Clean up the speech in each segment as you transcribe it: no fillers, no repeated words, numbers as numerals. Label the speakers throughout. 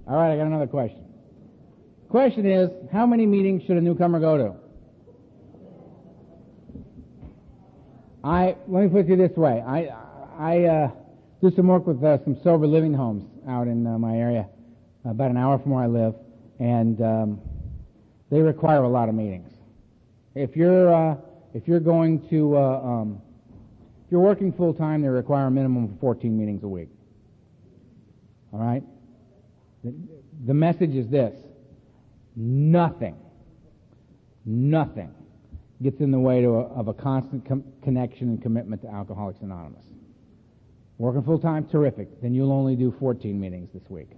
Speaker 1: All right, I got another question. Question is, how many meetings should a newcomer go to? Let me put it this way. I do some work with some sober living homes out in my area, about an hour from where I live, and they require a lot of meetings. If you're going to if you're working full time, they require a minimum of 14 meetings a week. All right. The message is this: nothing gets in the way of a constant connection and commitment to Alcoholics Anonymous. Working full time, terrific. Then you'll only do 14 meetings this week.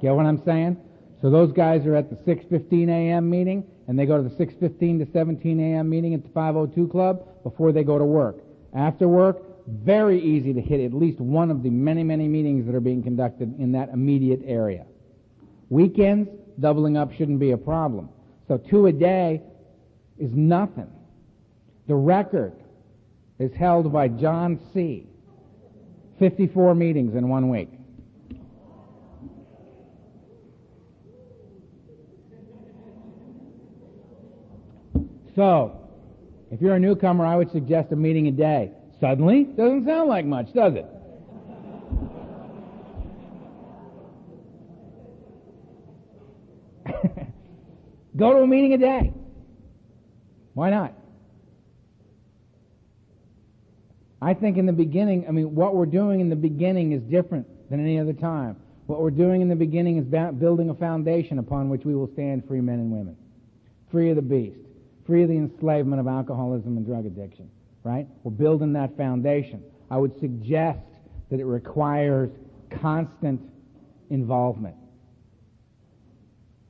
Speaker 1: Get what I'm saying? So those guys are at the 6:15 a.m. meeting, and they go to the 6:15 to 17 a.m. meeting at the 502 Club before they go to work. After work, very easy to hit at least one of the many, many meetings that are being conducted in that immediate area. Weekends, doubling up shouldn't be a problem. So 2 a day is nothing. The record is held by John C. 54 meetings in 1 week. So, if you're a newcomer, I would suggest a meeting a day. Suddenly, doesn't sound like much, does it? Go to a meeting a day. Why not? I think in the beginning, what we're doing in the beginning is different than any other time. What we're doing in the beginning is building a foundation upon which we will stand free men and women, free of the beast, free of the enslavement of alcoholism and drug addiction, right? We're building that foundation. I would suggest that it requires constant involvement,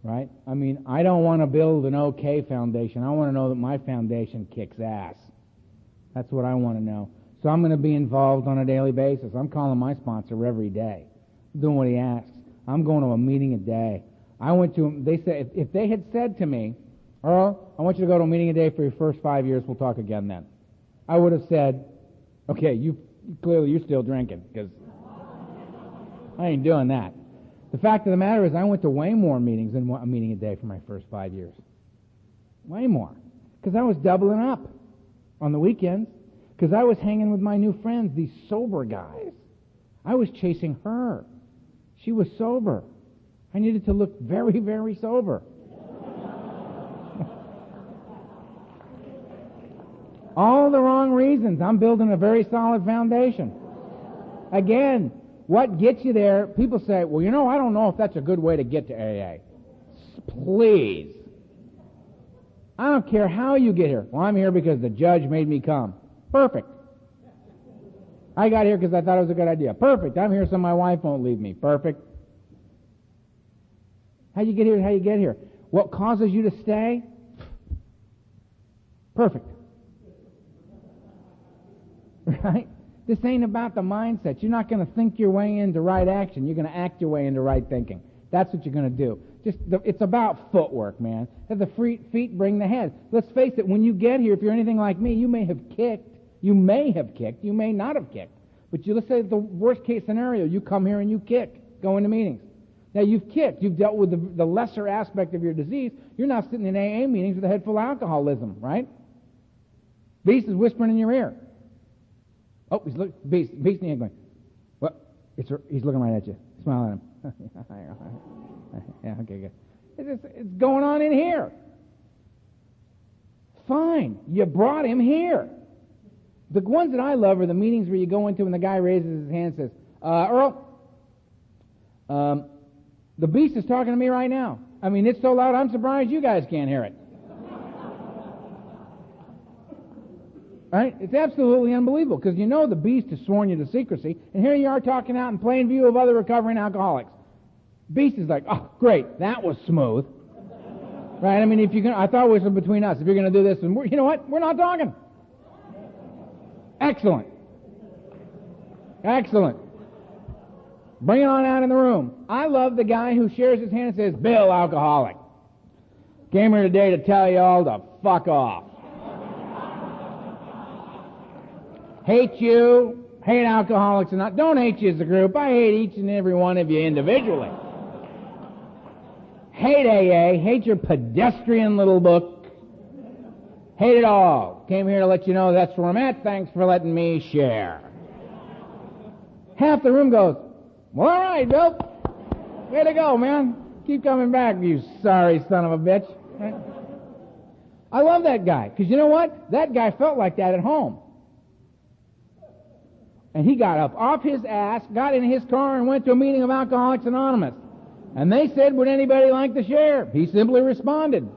Speaker 1: right? I don't want to build an okay foundation. I want to know that my foundation kicks ass. That's what I want to know. So I'm going to be involved on a daily basis. I'm calling my sponsor every day, doing what he asks. I'm going to a meeting a day. They said, if they had said to me, Earl, I want you to go to a meeting a day for your first 5 years, we'll talk again then, I would have said, okay, clearly you're still drinking, because I ain't doing that. The fact of the matter is I went to way more meetings than a meeting a day for my first 5 years. Way more. Because I was doubling up on the weekends. Because I was hanging with my new friends, these sober guys. I was chasing her. She was sober. I needed to look very, very sober. All the wrong reasons. I'm building a very solid foundation. Again, what gets you there? People say, well, I don't know if that's a good way to get to AA. Please. I don't care how you get here. Well, I'm here because the judge made me come. Perfect. I got here because I thought it was a good idea. Perfect. I'm here so my wife won't leave me. Perfect. How you get here? How you get here? What causes you to stay? Perfect. Right? This ain't about the mindset. You're not going to think your way into right action. You're going to act your way into right thinking. That's what you're going to do. It's about footwork, man. The feet bring the head. Let's face it, when you get here, if you're anything like me, you may have kicked, you may not have kicked. But let's say the worst case scenario, you come here and you kick, go into meetings. Now you've kicked, you've dealt with the lesser aspect of your disease. You're now sitting in AA meetings with a head full of alcoholism, right? Beast is whispering in your ear. Oh, Beast in the ear going, well, he's looking right at you. Smile at him. Yeah, okay, good. It's going on in here. Fine. You brought him here. The ones that I love are the meetings where you go into and the guy raises his hand and says, Earl, the Beast is talking to me right now. It's so loud I'm surprised you guys can't hear it. Right? It's absolutely unbelievable because the Beast has sworn you to secrecy, and here you are talking out in plain view of other recovering alcoholics. Beast is like, oh, great, that was smooth. Right? If you're I thought it was between us. If you're going to do this, and you know what? We're not talking. Excellent. Excellent. Bring it on out in the room. I love the guy who shares his hand and says, Bill, alcoholic. Came here today to tell you all to fuck off. Hate you. Hate alcoholics and don't hate you as a group. I hate each and every one of you individually. Hate AA, hate your pedestrian little book. Hate it all. Came here to let you know that's where I'm at. Thanks for letting me share. Half the room goes, well, all right, Bill. Way to go, man. Keep coming back, you sorry son of a bitch. Right? I love that guy, because you know what? That guy felt like that at home. And he got up off his ass, got in his car, and went to a meeting of Alcoholics Anonymous. And they said, would anybody like to share? He simply responded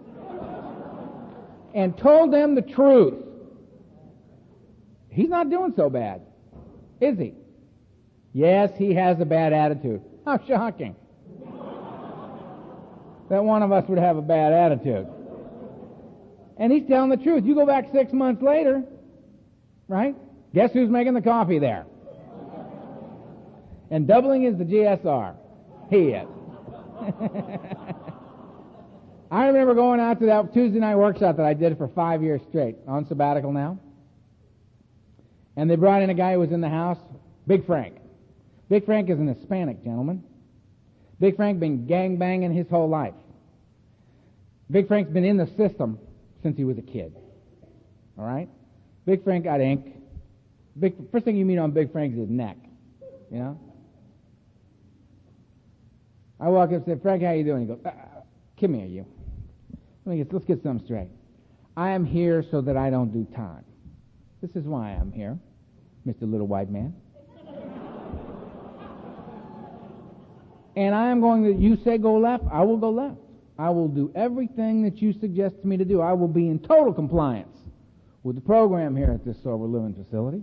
Speaker 1: and told them the truth. He's not doing so bad, is he? Yes, he has a bad attitude. How shocking that one of us would have a bad attitude. And he's telling the truth. You go back 6 months later, right? Guess who's making the coffee there? And doubling is the GSR. He is. I remember going out to that Tuesday night workshop that I did for 5 years straight, on sabbatical now. And they brought in a guy who was in the house, Big Frank. Big Frank is an Hispanic gentleman. Big Frank been gang-banging his whole life. Big Frank's been in the system since he was a kid. All right? Big Frank got ink. First thing you meet on Big Frank is his neck. You know? I walk up and say, Frank, how you doing? He goes, come here, you. Let's get something straight. I am here so that I don't do time. This is why I'm here, Mr. Little White Man. And I am going to, you say go left, I will go left. I will do everything that you suggest to me to do. I will be in total compliance with the program here at this sober living facility.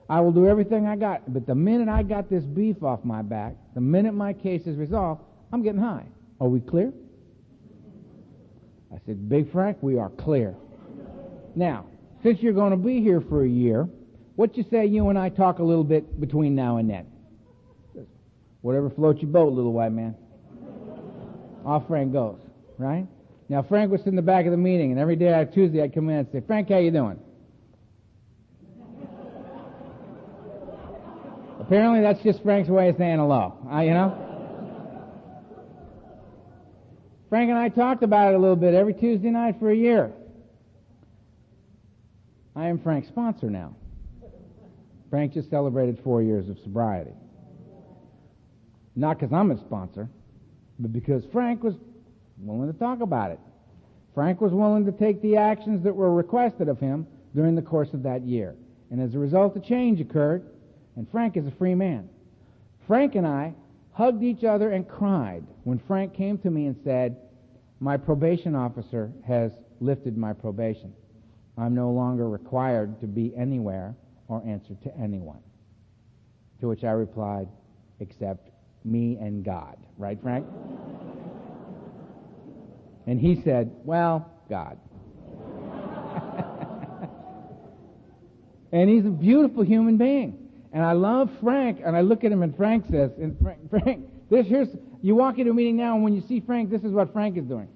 Speaker 1: I will do everything I got. But the minute I got this beef off my back, the minute my case is resolved, I'm getting high. Are we clear? I said, Big Frank, we are clear. Now, since you're going to be here for a year, what you say you and I talk a little bit between now and then? Whatever floats your boat, little white man. Off Frank goes, right? Now, Frank was in the back of the meeting, and every day, Tuesday, I'd come in and say, Frank, how you doing? Apparently, that's just Frank's way of saying hello, you know? Frank and I talked about it a little bit every Tuesday night for a year. I am Frank's sponsor now. Frank just celebrated 4 years of sobriety. Not because I'm his sponsor, but because Frank was willing to talk about it. Frank was willing to take the actions that were requested of him during the course of that year. And as a result, a change occurred, and Frank is a free man. Frank and I hugged each other and cried when Frank came to me and said, my probation officer has lifted my probation. I'm no longer required to be anywhere or answer to anyone. To which I replied, except me and God. Right, Frank? And he said, well, God. And he's a beautiful human being. And I love Frank, and I look at him, and Frank says, Frank, you walk into a meeting now, and when you see Frank, this is what Frank is doing.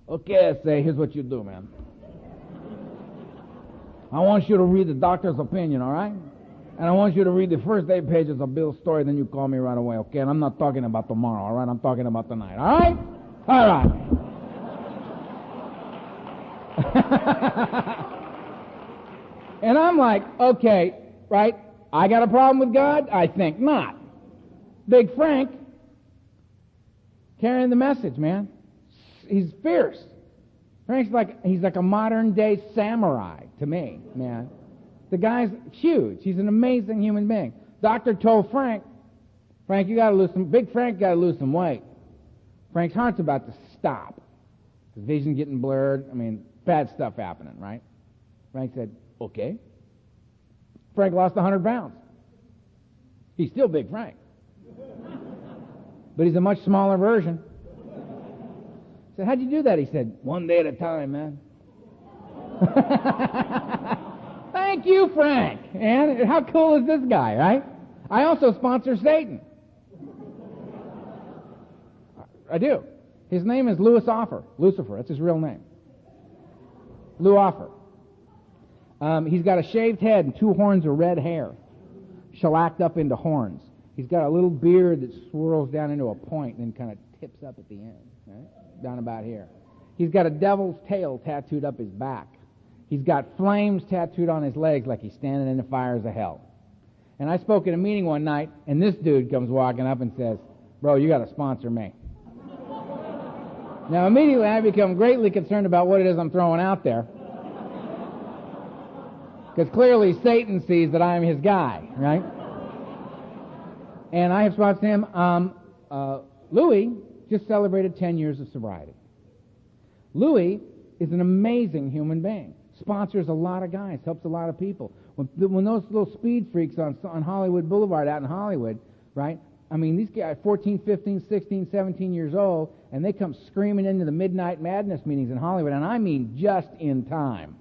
Speaker 1: Okay, I say, here's what you do, man. I want you to read the doctor's opinion, all right? And I want you to read the first 8 pages of Bill's story, then you call me right away, okay? And I'm not talking about tomorrow, all right? I'm talking about tonight, all right? All right. And I'm like, okay, right? I got a problem with God? I think not. Big Frank, carrying the message, man. He's fierce. He's like a modern day samurai to me, man. The guy's huge. He's an amazing human being. Doctor told Frank, you got to lose some. Big Frank got to lose some weight. Frank's heart's about to stop. His vision's getting blurred. I mean, bad stuff happening, right? Frank said, okay. Frank lost 100 pounds. He's still Big Frank. But he's a much smaller version. I said, how'd you do that? He said, one day at a time, man. Thank you, Frank. And how cool is this guy, right? I also sponsor Satan. I do. His name is Lucifer. That's his real name. Lou Offer. He's got a shaved head and 2 horns of red hair, shellacked up into horns. He's got a little beard that swirls down into a point and then kind of tips up at the end. right? Down about here. He's got a devil's tail tattooed up his back. He's got flames tattooed on his legs like he's standing in the fires of hell. And I spoke at a meeting one night, and this dude comes walking up and says, "Bro, you got to sponsor me." Now, immediately I become greatly concerned about what it is I'm throwing out there. Because clearly Satan sees that I am his guy, right? And I have sponsored him. Louis just celebrated 10 years of sobriety. Louis is an amazing human being. Sponsors a lot of guys, helps a lot of people. When those little speed freaks on Hollywood Boulevard out in Hollywood, right? I mean, these guys, 14, 15, 16, 17 years old, and they come screaming into the Midnight Madness meetings in Hollywood, and I mean just in time.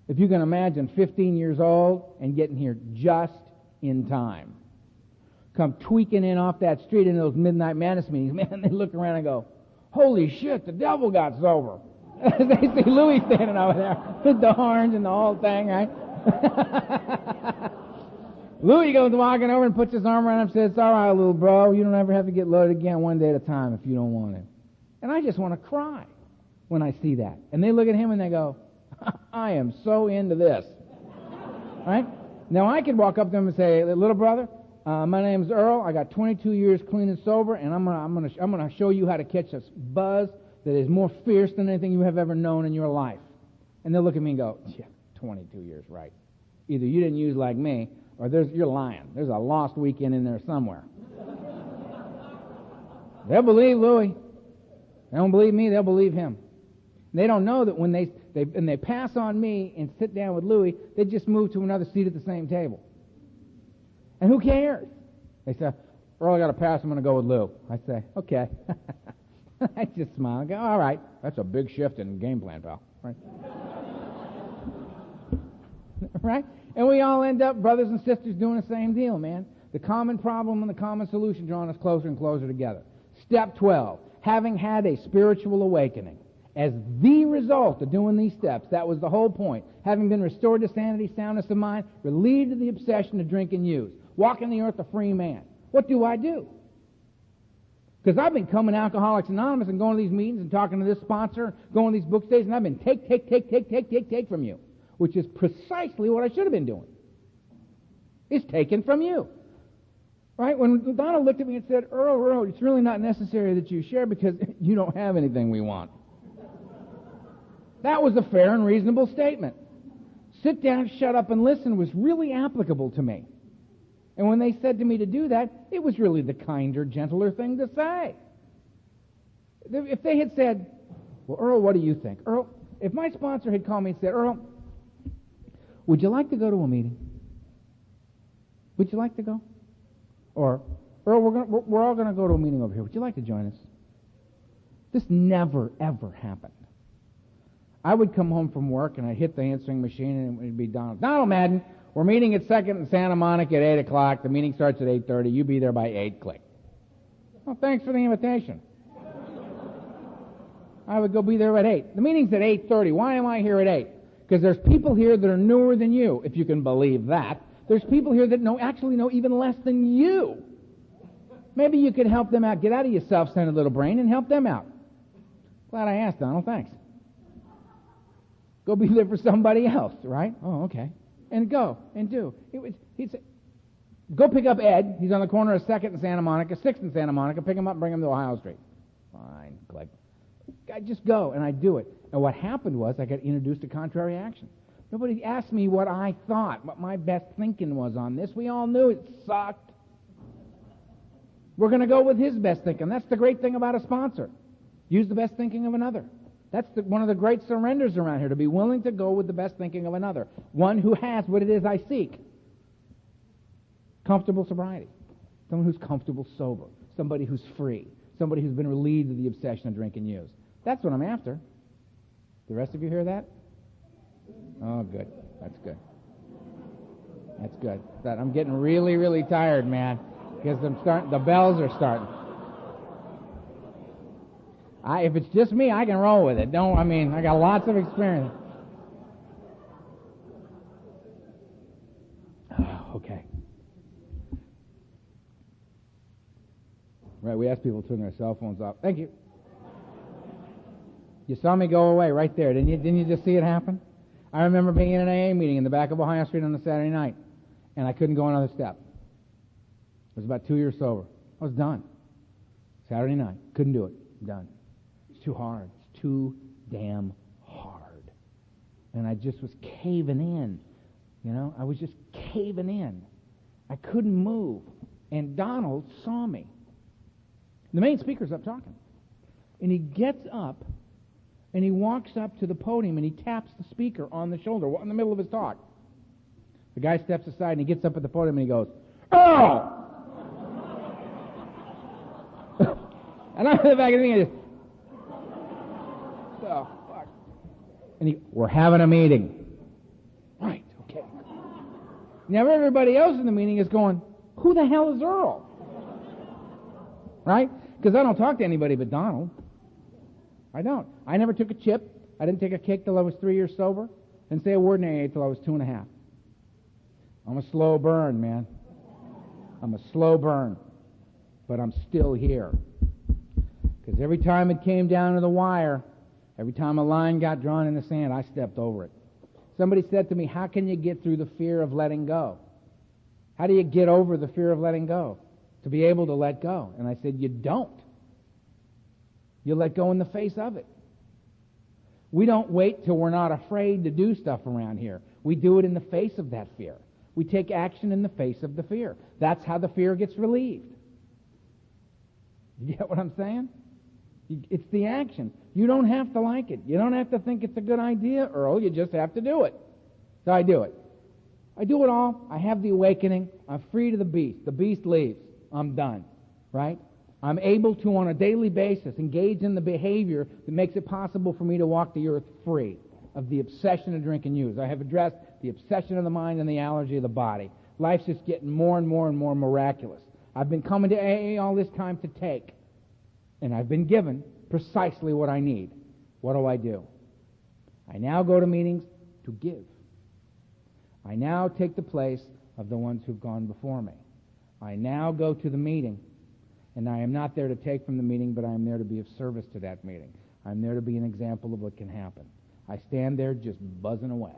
Speaker 1: If you can imagine 15 years old and getting here just in time. Come tweaking in off that street into those Midnight Madness meetings, man, they look around and go, "Holy shit, the devil got sober." They see Louis standing over there with the horns and the whole thing, right? Louis goes walking over and puts his arm around him and says, "It's all right, little bro. You don't ever have to get loaded again, one day at a time if you don't want to." And I just want to cry when I see that. And they look at him and they go, "I am so into this." Right? Now I could walk up to him and say, "Little brother, my name's Earl. I got 22 years clean and sober, and I'm gonna show you how to catch a buzz that is more fierce than anything you have ever known in your life." And they'll look at me and go, "Yeah, 22 years, right? Either you didn't use like me, or you're lying. There's a lost weekend in there somewhere." They'll believe Louis. They don't believe me, they'll believe him. They don't know that when they pass on me and sit down with Louis, they just move to another seat at the same table. And who cares? They say, "Earl, I got to pass. I'm going to go with Lou." I say, "Okay." I just smile and go, "All right. That's a big shift in game plan, pal." Right? Right? And we all end up, brothers and sisters, doing the same deal, man. The common problem and the common solution drawing us closer and closer together. Step 12, having had a spiritual awakening. As the result of doing these steps, that was the whole point. Having been restored to sanity, soundness of mind, relieved of the obsession to drink and use, walking the earth a free man. What do I do? Because I've been coming to Alcoholics Anonymous and going to these meetings and talking to this sponsor, going to these book stays, and I've been take from you, which is precisely what I should have been doing. It's taken from you. Right? When Donna looked at me and said, Earl, it's really not necessary that you share because you don't have anything we want." That was a fair and reasonable statement. Sit down, shut up, and listen was really applicable to me. And when they said to me to do that, it was really the kinder, gentler thing to say. If they had said, "Well, Earl, what do you think?" Earl, if my sponsor had called me and said, "Earl, would you like to go to a meeting? Would you like to go?" Or, "Earl, we're all going to go to a meeting over here. Would you like to join us?" This never, ever happened. I would come home from work and I'd hit the answering machine and it would be Donald. "Donald Madden, we're meeting at 2nd and Santa Monica at 8 o'clock. The meeting starts at 8:30. You be there by 8, click." "Well, thanks for the invitation." I would go be there at 8. The meeting's at 8:30. Why am I here at 8? Because there's people here that are newer than you, if you can believe that. There's people here that actually know even less than you. Maybe you could help them out. Get out of your self-centered little brain and help them out. Glad I asked, Donald. Thanks. Go be there for somebody else, right? Oh, okay. And go and do. He'd say, "Go pick up Ed. He's on the corner of 2nd and Santa Monica, 6th and Santa Monica. Pick him up and bring him to Ohio Street." Fine, click. I just go, and I do it. And what happened was I got introduced to contrary action. Nobody asked me what I thought, what my best thinking was on this. We all knew it sucked. We're going to go with his best thinking. That's the great thing about a sponsor. Use the best thinking of another. That's one of the great surrenders around here, to be willing to go with the best thinking of another. One who has what it is I seek. Comfortable sobriety. Someone who's comfortable sober. Somebody who's free. Somebody who's been relieved of the obsession of drink and use. That's what I'm after. The rest of you hear that? Oh, good. That's good. That's good. I'm getting really, really tired, man, because the bells are starting. If it's just me, I can roll with it. I got lots of experience. Okay. Right, we ask people to turn their cell phones off. Thank you. You saw me go away right there. Didn't you just see it happen? I remember being in an AA meeting in the back of Ohio Street on a Saturday night, and I couldn't go another step. It was about 2 years sober. I was done. Saturday night. Couldn't do it. Done. It's too hard. It's too damn hard. And I just was caving in. You know, I was just caving in. I couldn't move. And Donald saw me. The main speaker's up talking. And he gets up, and he walks up to the podium, and he taps the speaker on the shoulder in the middle of his talk. The guy steps aside, and he gets up at the podium, and he goes, "Earl!" And I'm in the back of the thing, and I just, oh, fuck. And we're having a meeting. Right, okay. Now everybody else in the meeting is going, who the hell is Earl? Right? Because I don't talk to anybody but Donald. I don't. I never took a chip. I didn't take a kick till I was 3 years sober. Didn't say a word in AA till I was 2.5. I'm a slow burn, man. I'm a slow burn. But I'm still here. Because every time it came down to the wire, every time a line got drawn in the sand, I stepped over it. Somebody said to me, how can you get through the fear of letting go? How do you get over the fear of letting go? To be able to let go. And I said, you don't. You let go in the face of it. We don't wait till we're not afraid to do stuff around here. We do it in the face of that fear. We take action in the face of the fear. That's how the fear gets relieved. You get what I'm saying? It's the action. You don't have to like it. You don't have to think it's a good idea, Earl. You just have to do it. So I do it. I do it all. I have the awakening. I'm free to the beast. The beast leaves. I'm done. Right? I'm able to, on a daily basis, engage in the behavior that makes it possible for me to walk the earth free of the obsession of drink and use. I have addressed the obsession of the mind and the allergy of the body. Life's just getting more and more and more miraculous. I've been coming to AA all this time to take. And I've been given precisely what I need. What do? I now go to meetings to give. I now take the place of the ones who've gone before me. I now go to the meeting, and I am not there to take from the meeting, but I am there to be of service to that meeting. I'm there to be an example of what can happen. I stand there just buzzing away.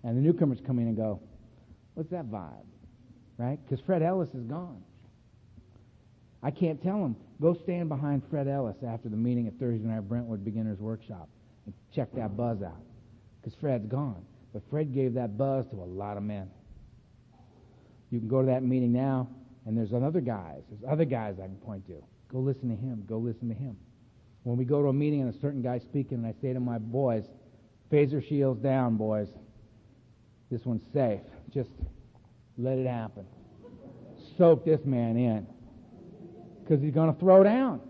Speaker 1: And the newcomers come in and go, what's that vibe? Right? Because Fred Ellis is gone. I can't tell them, go stand behind Fred Ellis after the meeting at Thursday night Brentwood Beginners Workshop and check that buzz out. Because Fred's gone. But Fred gave that buzz to a lot of men. You can go to that meeting now, and there's other guys I can point to. Go listen to him. Go listen to him. When we go to a meeting and a certain guy's speaking, and I say to my boys, phaser shields down, boys. This one's safe. Just let it happen. Soak this man in. Because he's going to throw down.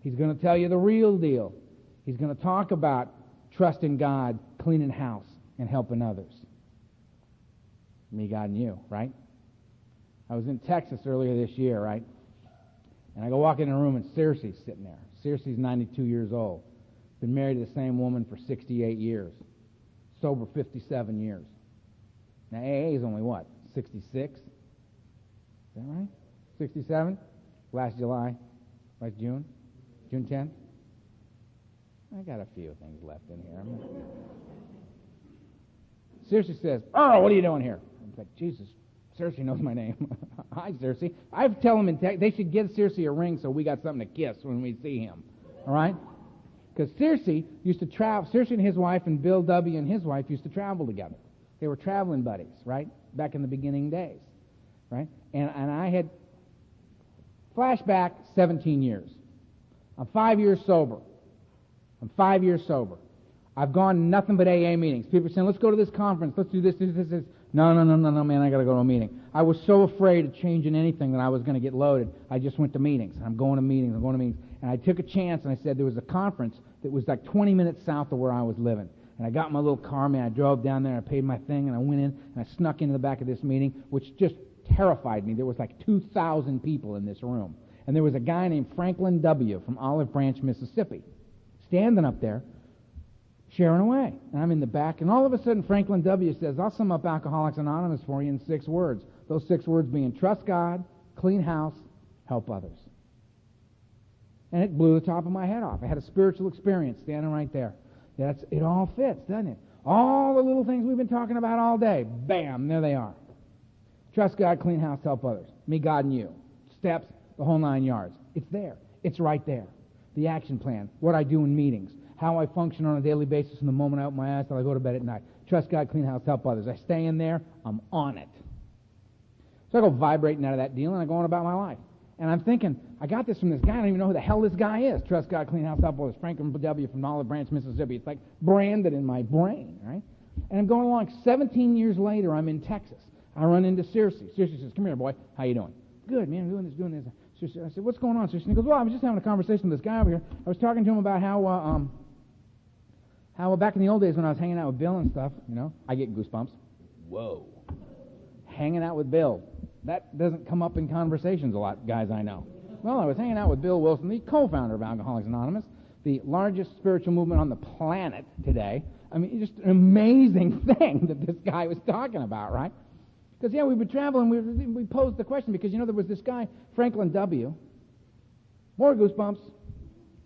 Speaker 1: He's going to tell you the real deal. He's going to talk about trusting God, cleaning house, and helping others. Me, God, and you, right? I was in Texas earlier this year, right? And I go walk in a room and Circe's sitting there. Circe's 92 years old. Been married to the same woman for 68 years. Sober 57 years. Now AA is only what? 66? Is that right? 67? Last July, last June 10th. I got a few things left in here. Circe says, Earl, what are you doing here? I'm like, Jesus, Circe knows my name. Hi, Circe. I tell them they should give Circe a ring so we got something to kiss when we see him. All right? Because Circe used to travel. Circe and his wife and Bill W. and his wife used to travel together. They were traveling buddies, right? Back in the beginning days, right? And I had flashback 17 years. I'm 5 years sober. I've gone to nothing but AA meetings. People are saying, let's go to this conference. Let's do this. No, man, I got to go to a meeting. I was so afraid of changing anything that I was going to get loaded. I just went to meetings. I'm going to meetings. And I took a chance, and I said there was a conference that was like 20 minutes south of where I was living. And I got my little car, man. I drove down there. I paid my thing, and I went in, and I snuck into the back of this meeting, which just terrified me. There was like 2,000 people in this room. And there was a guy named Franklin W. from Olive Branch, Mississippi, standing up there, sharing away. And I'm in the back, and all of a sudden Franklin W. says, I'll sum up Alcoholics Anonymous for you in 6 words. Those 6 words being trust God, clean house, help others. And it blew the top of my head off. I had a spiritual experience standing right there. It all fits, doesn't it? All the little things we've been talking about all day, bam, there they are. Trust God, clean house, help others. Me, God, and you. Steps, the whole 9 yards. It's there. It's right there. The action plan, what I do in meetings, how I function on a daily basis from the moment I open my eyes till I go to bed at night. Trust God, clean house, help others. I stay in there, I'm on it. So I go vibrating out of that deal, and I go on about my life. And I'm thinking, I got this from this guy. I don't even know who the hell this guy is. Trust God, clean house, help others. Franklin W. from Olive Branch, Mississippi. It's like branded in my brain, right? And I'm going along. 17 years later, I'm in Texas. I run into Circe. Circe says, come here, boy. How you doing? Good, man. I'm doing this. I said, what's going on, Circe? And he goes, well, I was just having a conversation with this guy over here. I was talking to him about how back in the old days when I was hanging out with Bill and stuff, I get goosebumps. Whoa. Hanging out with Bill. That doesn't come up in conversations a lot, guys I know. Well, I was hanging out with Bill Wilson, the co-founder of Alcoholics Anonymous, the largest spiritual movement on the planet today. I mean, just an amazing thing that this guy was talking about, right? Because, we've been traveling, we posed the question because, there was this guy, Franklin W. More goosebumps,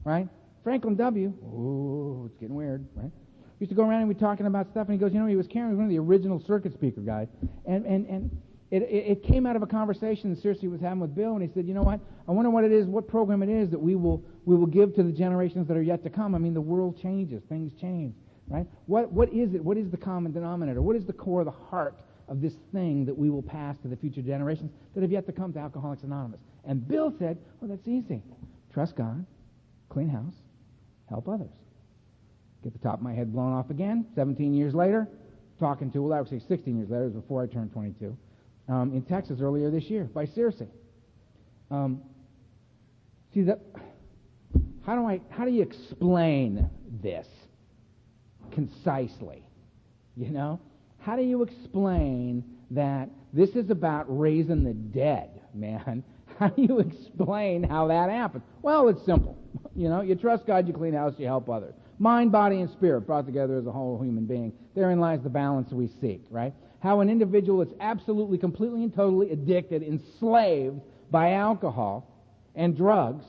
Speaker 1: right? Franklin W. Ooh, it's getting weird, right? Used to go around and we'd talking about stuff, and he goes, he was carrying one of the original circuit speaker guys. And it came out of a conversation that Circe was having with Bill, and he said, you know what? I wonder what it is, what program it is that we will give to the generations that are yet to come. I mean, the world changes, things change, right? What is it? What is the common denominator? What is the core, the heart of this thing that we will pass to the future generations that have yet to come to Alcoholics Anonymous? And Bill said, well, that's easy. Trust God, clean house, help others. Get the top of my head blown off again. 17 years later, talking to, well, actually 16 years later, it was before I turned 22, in Texas earlier this year by Circe. See, how do you explain this concisely? How do you explain that this is about raising the dead, man? How do you explain how that happens? Well, it's simple. You trust God, you clean house, you help others. Mind, body, and spirit brought together as a whole human being. Therein lies the balance we seek, right? How an individual that's absolutely, completely, and totally addicted, enslaved by alcohol and drugs,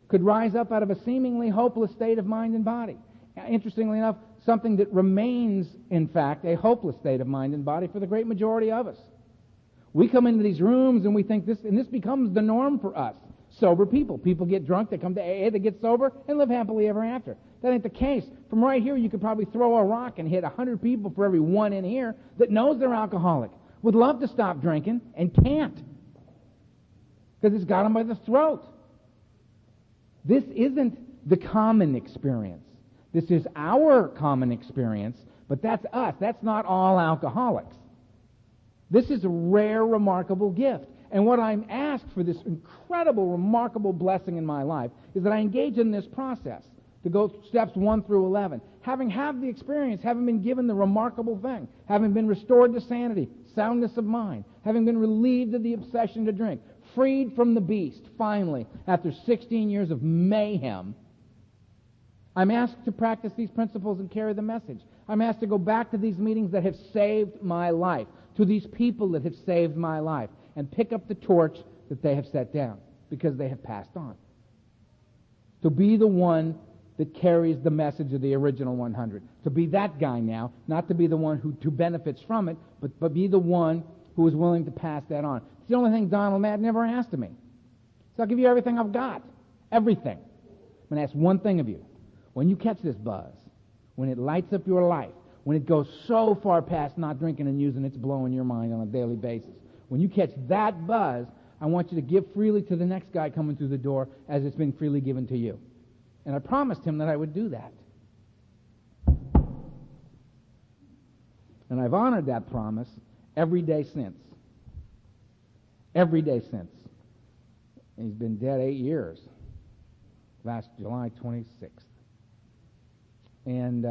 Speaker 1: could rise up out of a seemingly hopeless state of mind and body. Interestingly enough, something that remains, in fact, a hopeless state of mind and body for the great majority of us. We come into these rooms and we think this becomes the norm for us. Sober people. People get drunk, they come to AA, they get sober, and live happily ever after. That ain't the case. From right here, you could probably throw a rock and hit 100 people for every one in here that knows they're alcoholic, would love to stop drinking, and can't. Because it's got them by the throat. This isn't the common experience. This is our common experience, but that's us. That's not all alcoholics. This is a rare, remarkable gift. And what I'm asked for this incredible, remarkable blessing in my life is that I engage in this process to go steps 1 through 11. Having had the experience, having been given the remarkable thing, having been restored to sanity, soundness of mind, having been relieved of the obsession to drink, freed from the beast, finally, after 16 years of mayhem, I'm asked to practice these principles and carry the message. I'm asked to go back to these meetings that have saved my life, to these people that have saved my life, and pick up the torch that they have set down because they have passed on. To be the one that carries the message of the original 100. To be that guy now, not to be the one who benefits from it, but be the one who is willing to pass that on. It's the only thing Donald Madden ever asked of me. So I'll give you everything I've got. Everything. I'm going to ask one thing of you. When you catch this buzz, when it lights up your life, when it goes so far past not drinking and using, it's blowing your mind on a daily basis. When you catch that buzz, I want you to give freely to the next guy coming through the door as it's been freely given to you. And I promised him that I would do that. And I've honored that promise every day since. Every day since. And he's been dead 8 years. Last July 26th. And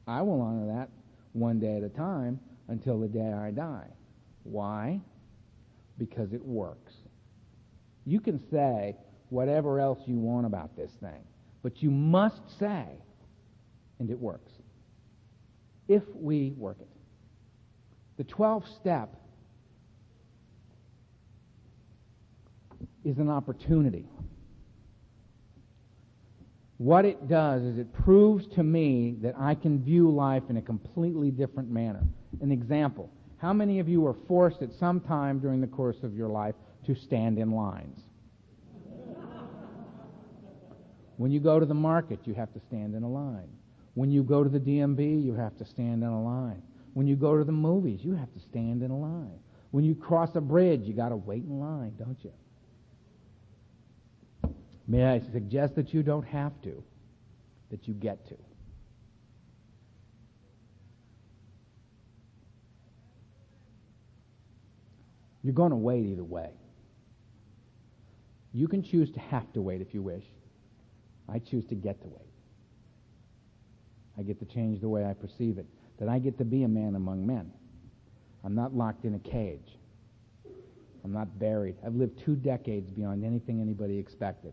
Speaker 1: I will honor that one day at a time until the day I die. Why? Because it works. You can say whatever else you want about this thing, but you must say, and it works, if we work it. The 12th step is an opportunity what it does is it proves to me that I can view life in a completely different manner. An example, how many of you were forced at some time during the course of your life to stand in lines? When you go to the market, you have to stand in a line. When you go to the DMV, you have to stand in a line. When you go to the movies, you have to stand in a line. When you cross a bridge, you got to wait in line, don't you? May I suggest that you don't have to, that you get to. You're going to wait either way. You can choose to have to wait if you wish. I choose to get to wait. I get to change the way I perceive it, that I get to be a man among men. I'm not locked in a cage. I'm not buried. I've lived 2 decades beyond anything anybody expected.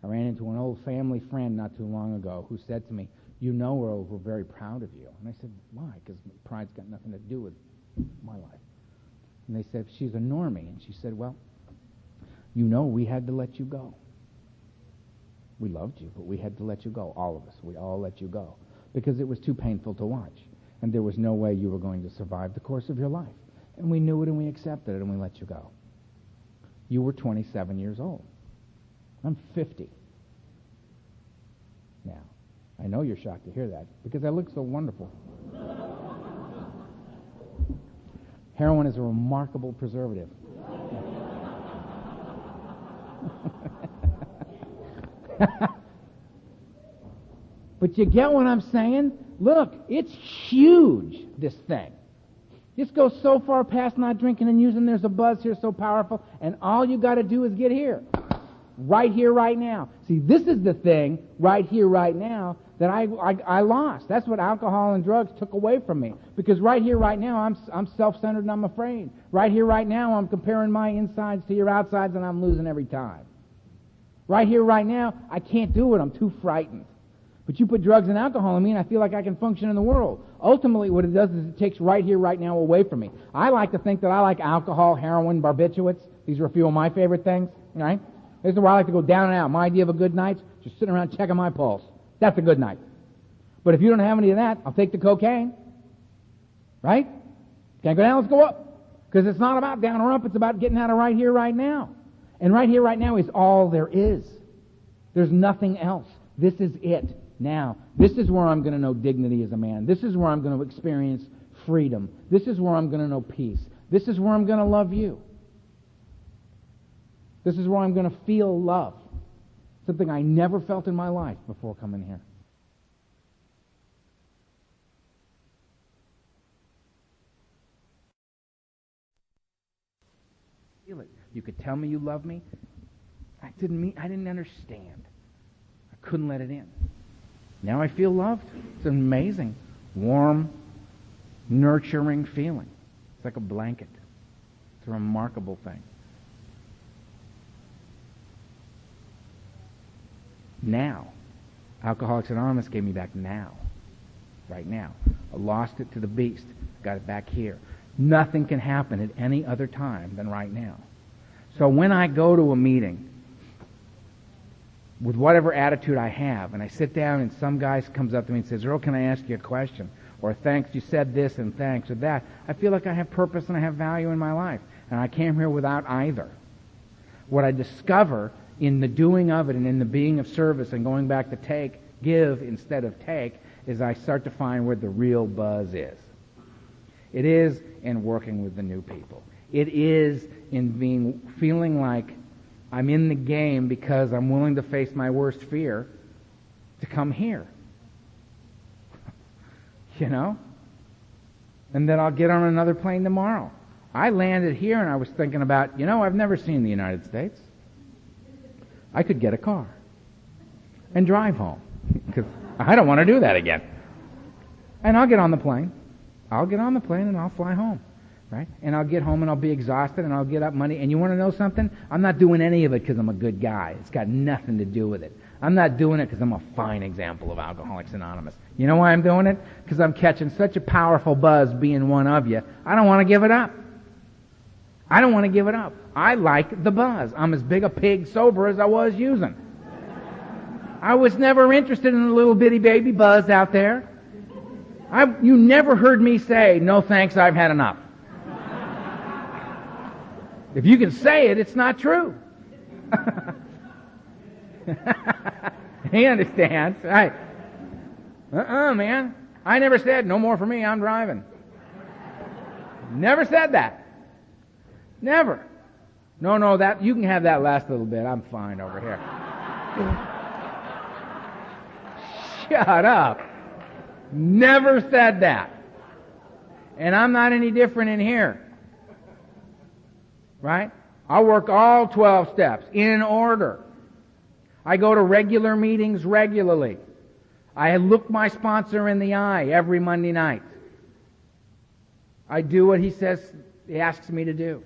Speaker 1: I ran into an old family friend not too long ago who said to me, "You know, Earl, we're very proud of you." And I said, "Why?" Because pride's got nothing to do with my life. And they said, "She's a normie." And she said, "Well, you know, we had to let you go. We loved you, but we had to let you go, all of us. We all let you go because it was too painful to watch. And there was no way you were going to survive the course of your life. And we knew it and we accepted it and we let you go. You were 27 years old. I'm 50 now. I know you're shocked to hear that because I look so wonderful. Heroin is a remarkable preservative. But you get what I'm saying? Look, it's huge, this thing. This goes so far past not drinking and using. There's a buzz here so powerful, and all you got to do is get here. Right here, right now. See, this is the thing, right here, right now, that I lost. That's what alcohol and drugs took away from me. Because right here, right now, I'm self-centered and I'm afraid. Right here, right now, I'm comparing my insides to your outsides, and I'm losing every time. Right here, right now, I can't do it. I'm too frightened. But you put drugs and alcohol in me, and I feel like I can function in the world. Ultimately, what it does is it takes right here, right now away from me. I like to think that I like alcohol, heroin, barbiturates. These are a few of my favorite things, right? This is where I like to go down and out. My idea of a good night's just sitting around checking my pulse. That's a good night. But if you don't have any of that, I'll take the cocaine. Right? Can't go down, let's go up. Because it's not about down or up, it's about getting out of right here, right now. And right here, right now is all there is. There's nothing else. This is it. Now, this is where I'm going to know dignity as a man. This is where I'm going to experience freedom. This is where I'm going to know peace. This is where I'm going to love you. This is where I'm going to feel love. Something I never felt in my life before coming here. Feel it. You could tell me you love me. I didn't understand. I couldn't let it in. Now I feel loved. It's an amazing, warm, nurturing feeling. It's like a blanket. It's a remarkable thing. Now. Alcoholics Anonymous gave me back now. Right now. I lost it to the beast. Got it back here. Nothing can happen at any other time than right now. So when I go to a meeting, with whatever attitude I have, and I sit down and some guy comes up to me and says, "Earl, can I ask you a question?" Or, "Thanks, you said this," and "Thanks," or that. I feel like I have purpose and I have value in my life. And I came here without either. What I discover in the doing of it and in the being of service and going back to give instead of take, is I start to find where the real buzz is. It is in working with the new people. It is in feeling like I'm in the game because I'm willing to face my worst fear to come here. You know? And then I'll get on another plane tomorrow. I landed here and I was thinking about, I've never seen the United States. I could get a car and drive home because I don't want to do that again. And I'll get on the plane. I'll get on the plane and I'll fly home. Right? And I'll get home and I'll be exhausted and I'll get up Monday. And you want to know something? I'm not doing any of it because I'm a good guy. It's got nothing to do with it. I'm not doing it because I'm a fine example of Alcoholics Anonymous. You know why I'm doing it? Because I'm catching such a powerful buzz being one of you. I don't want to give it up. I don't want to give it up. I like the buzz. I'm as big a pig sober as I was using. I was never interested in the little bitty baby buzz out there. You never heard me say, no thanks, I've had enough. If you can say it, it's not true. He understands, right? Man. I never said, no more for me, I'm driving. Never said that. Never. No, that you can have that last little bit. I'm fine over here. Shut up. Never said that. And I'm not any different in here. Right? I work all 12 steps in order. I go to regular meetings regularly. I look my sponsor in the eye every Monday night. I do what he asks me to do.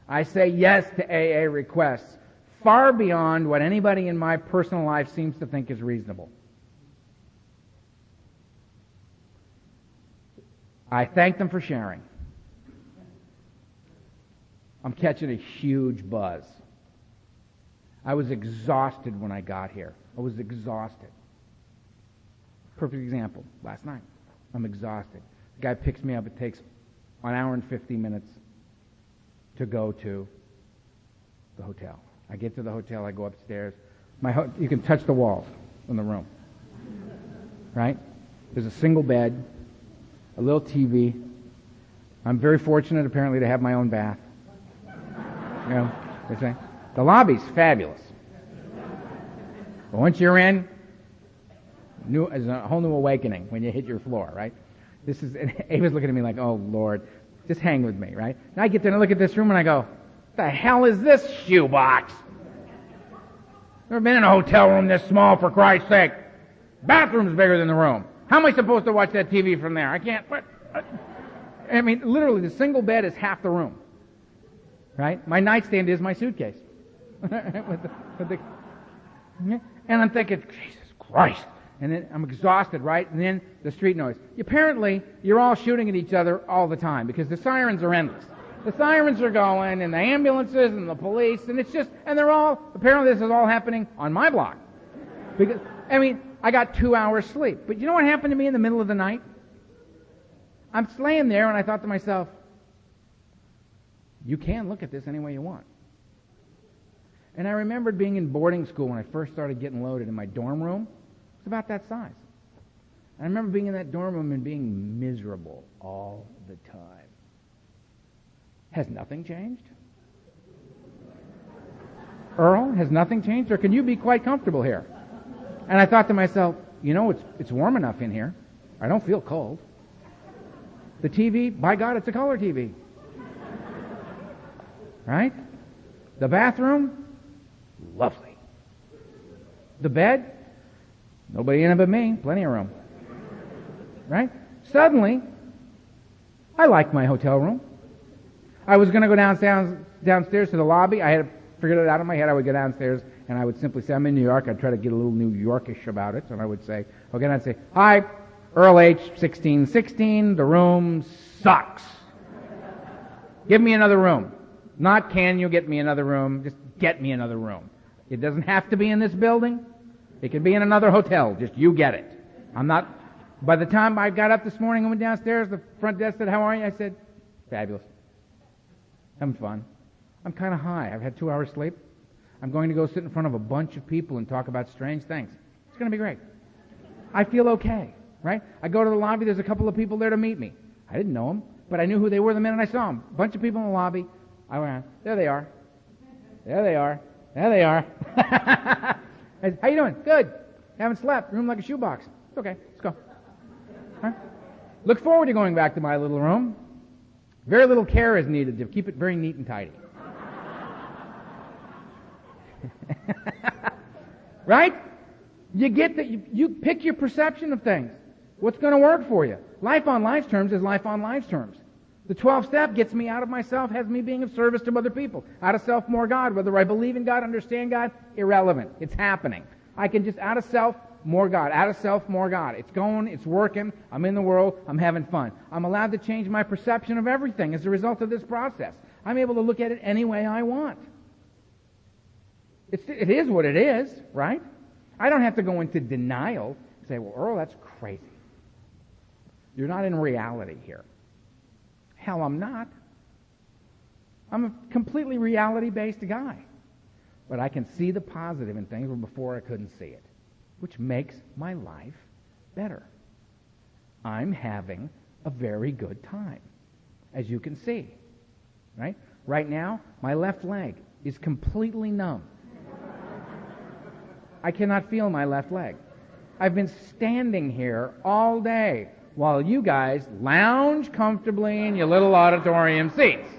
Speaker 1: I say yes to AA requests, far beyond what anybody in my personal life seems to think is reasonable. I thank them for sharing. I'm catching a huge buzz. I was exhausted when I got here. I was exhausted. Perfect example, last night. I'm exhausted. The guy picks me up. It takes an hour and 50 minutes to go to the hotel. I get to the hotel. I go upstairs. You can touch the walls in the room. Right? There's a single bed, a little TV. I'm very fortunate, apparently, to have my own bath. You know, they say. The lobby's fabulous. But once you're in, it's a whole new awakening when you hit your floor, right? Ava's looking at me like, oh, Lord, just hang with me, right? Now I get there and I look at this room and I go, what the hell is this shoebox? Never been in a hotel room this small, for Christ's sake. Bathroom's bigger than the room. How am I supposed to watch that TV from there? I can't. What? I mean, literally, the single bed is half the room, right? My nightstand is my suitcase. And I'm thinking, Jesus Christ. And then I'm exhausted, right? And then the street noise. Apparently, you're all shooting at each other all the time because the sirens are endless. The sirens are going, and the ambulances, and the police, and apparently this is all happening on my block. Because, I got 2 hours sleep. But you know what happened to me in the middle of the night? I'm laying there, and I thought to myself, you can look at this any way you want. And I remembered being in boarding school when I first started getting loaded in my dorm room. It's about that size. I remember being in that dorm room and being miserable all the time. Has nothing changed? Earl, has nothing changed? Or can you be quite comfortable here? And I thought to myself, it's warm enough in here. I don't feel cold. The TV, by God, it's a color TV. Right? The bathroom, lovely. The bed, nobody in it but me, plenty of room. Right? Suddenly, I like my hotel room. I was going to go downstairs to the lobby. I had figured it out in my head. I would go downstairs and I would simply say, I'm in New York. I'd try to get a little New Yorkish about it. And I would say, I'd say, hi, Earl H. 1616. The room sucks. Give me another room. Not can you get me another room. Just get me another room. It doesn't have to be in this building. It can be in another hotel. Just you get it. By the time I got up this morning and went downstairs, the front desk said, how are you? I said, fabulous. Having fun. I'm kind of high. I've had 2 hours sleep. I'm going to go sit in front of a bunch of people and talk about strange things. It's going to be great. I feel okay, right? I go to the lobby. There's a couple of people there to meet me. I didn't know them, but I knew who they were the minute I saw them. A bunch of people in the lobby. I went, there they are. There they are. There they are. I said, how you doing? Good. Haven't slept. Room like a shoebox. It's okay. Let's go. Right? Look forward to going back to my little room. Very little care is needed to keep it very neat and tidy. Right? You get that you pick your perception of things. What's going to work for you? Life on life's terms is life on life's terms. The 12th step gets me out of myself, has me being of service to other people. Out of self, more God. Whether I believe in God, understand God, irrelevant. It's happening. I can just out of self, more God. Out of self, more God. It's going, it's working. I'm in the world. I'm having fun. I'm allowed to change my perception of everything as a result of this process. I'm able to look at it any way I want. It is what it is, right? I don't have to go into denial and say, well, Earl, that's crazy. You're not in reality here. Hell, I'm not. I'm a completely reality-based guy. But I can see the positive in things where before I couldn't see it, which makes my life better. I'm having a very good time, as you can see. Right? Right now, my left leg is completely numb. I cannot feel my left leg. I've been standing here all day while you guys lounge comfortably in your little auditorium seats.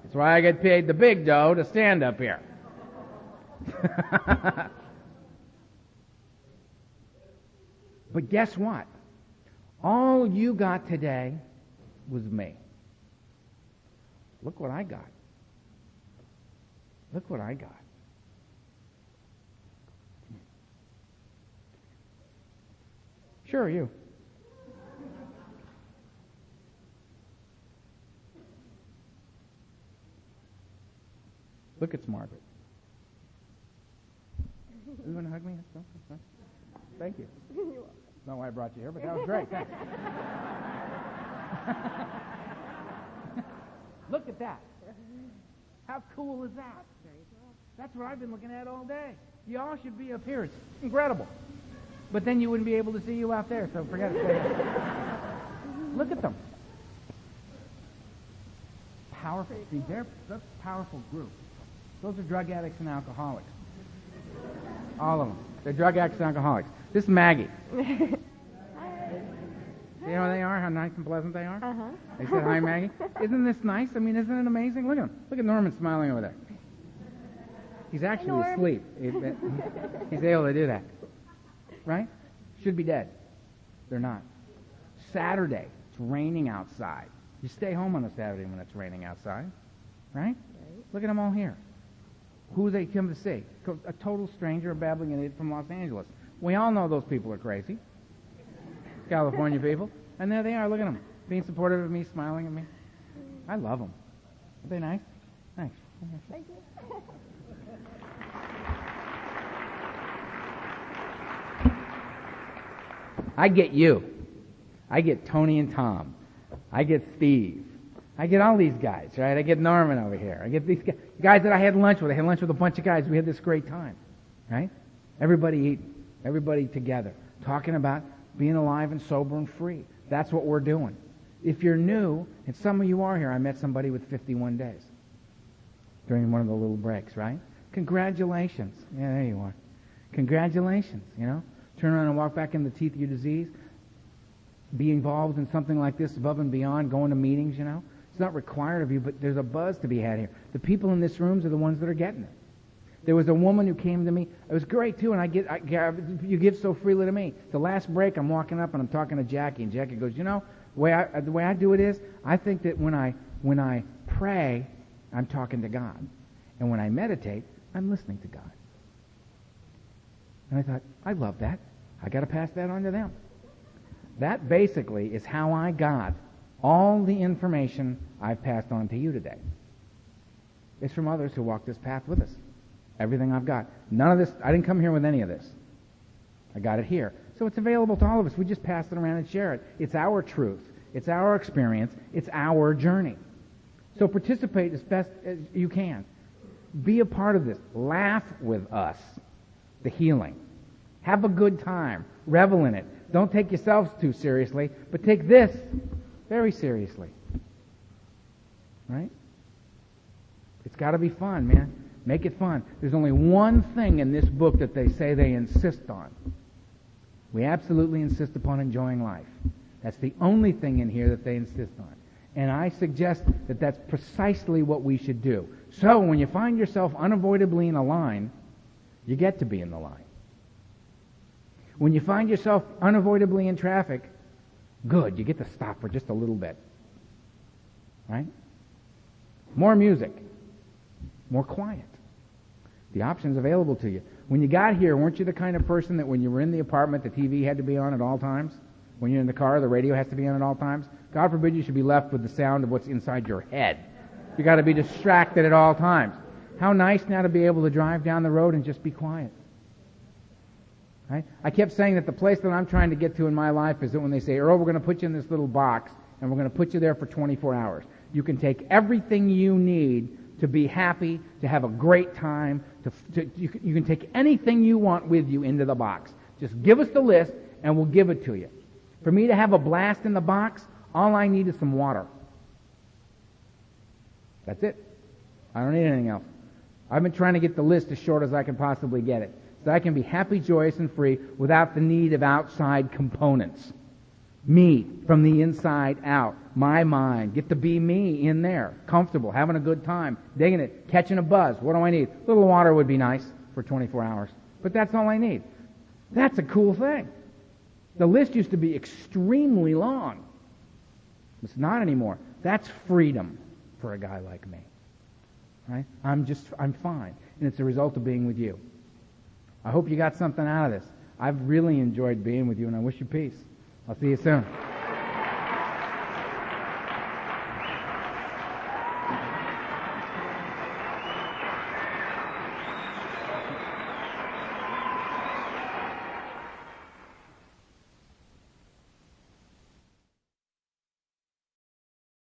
Speaker 1: That's why I get paid the big dough to stand up here. But guess what? All you got today was me. Look what I got. Look what I got. Sure, you. Look at Margaret. You want to hug me? Thank you. Not why I brought you here, but that was great. Thanks. Look at that. How cool is that? That's what I've been looking at all day. Y'all should be up here. It's incredible. But then you wouldn't be able to see you out there, so forget it. Look at them. Powerful. See, they're a powerful group. Those are drug addicts and alcoholics. All of them. They're drug addicts and alcoholics. This is Maggie. See how they are? How nice and pleasant they are? Uh-huh. They said, hi, Maggie. Isn't this nice? I mean, isn't it amazing? Look at him. Look at Norman smiling over there. He's actually asleep. He's able to do that. Right? Should be dead. They're not. Saturday. It's raining outside. You stay home on a Saturday when it's raining outside. Right? Look at them all here. Who they come to see? A total stranger, a babbling idiot from Los Angeles. We all know those people are crazy. California people. And there they are. Look at them. Being supportive of me, smiling at me. I love them. Are they nice? Thanks.
Speaker 2: Thank you.
Speaker 1: I get you. I get Tony and Tom. I get Steve. I get all these guys, right? I get Norman over here. I get these guys that I had lunch with. I had lunch with a bunch of guys. We had this great time, right? Everybody eating. Everybody together. Talking about being alive and sober and free. That's what we're doing. If you're new, and some of you are here, I met somebody with 51 days during one of the little breaks, right? Congratulations. Yeah, there you are. Congratulations, you know. Turn around and walk back in the teeth of your disease. Be involved in something like this above and beyond, going to meetings, you know. It's not required of you, but there's a buzz to be had here. The people in this room are the ones that are getting it. There was a woman who came to me. It was great, too, and you give so freely to me. The last break, I'm walking up and I'm talking to Jackie, and Jackie goes, you know, the way I do it is, I think that when I pray, I'm talking to God. And when I meditate, I'm listening to God. And I thought, I love that. I got to pass that on to them. That basically is how I got all the information I've passed on to you today. It's from others who walked this path with us. Everything I've got. None of this, I didn't come here with any of this. I got it here. So it's available to all of us. We just pass it around and share it. It's our truth. It's our experience. It's our journey. So participate as best as you can. Be a part of this. Laugh with us. The healing. Have a good time. Revel in it. Don't take yourselves too seriously, but take this very seriously. Right? It's got to be fun, man. Make it fun. There's only one thing in this book that they say they insist on. We absolutely insist upon enjoying life. That's the only thing in here that they insist on. And I suggest that that's precisely what we should do. So when you find yourself unavoidably in a line, you get to be in the line. When you find yourself unavoidably in traffic, good, you get to stop for just a little bit. Right? More music. More quiet. The option's available to you. When you got here, weren't you the kind of person that when you were in the apartment, the TV had to be on at all times? When you're in the car, the radio has to be on at all times? God forbid you should be left with the sound of what's inside your head. You got to be distracted at all times. How nice now to be able to drive down the road and just be quiet. Right? I kept saying that the place that I'm trying to get to in my life is that when they say, Earl, we're going to put you in this little box, and we're going to put you there for 24 hours. You can take everything you need to be happy, to have a great time. You can take anything you want with you into the box. Just give us the list, and we'll give it to you. For me to have a blast in the box, all I need is some water. That's it. I don't need anything else. I've been trying to get the list as short as I can possibly get it, so I can be happy, joyous, and free without the need of outside components. Me, from the inside out. My mind. Get to be me in there. Comfortable. Having a good time. Digging it. Catching a buzz. What do I need? A little water would be nice for 24 hours. But that's all I need. That's a cool thing. The list used to be extremely long. It's not anymore. That's freedom for a guy like me. Right? I'm fine. And it's a result of being with you. I hope you got something out of this. I've really enjoyed being with you, and I wish you peace. I'll see you soon.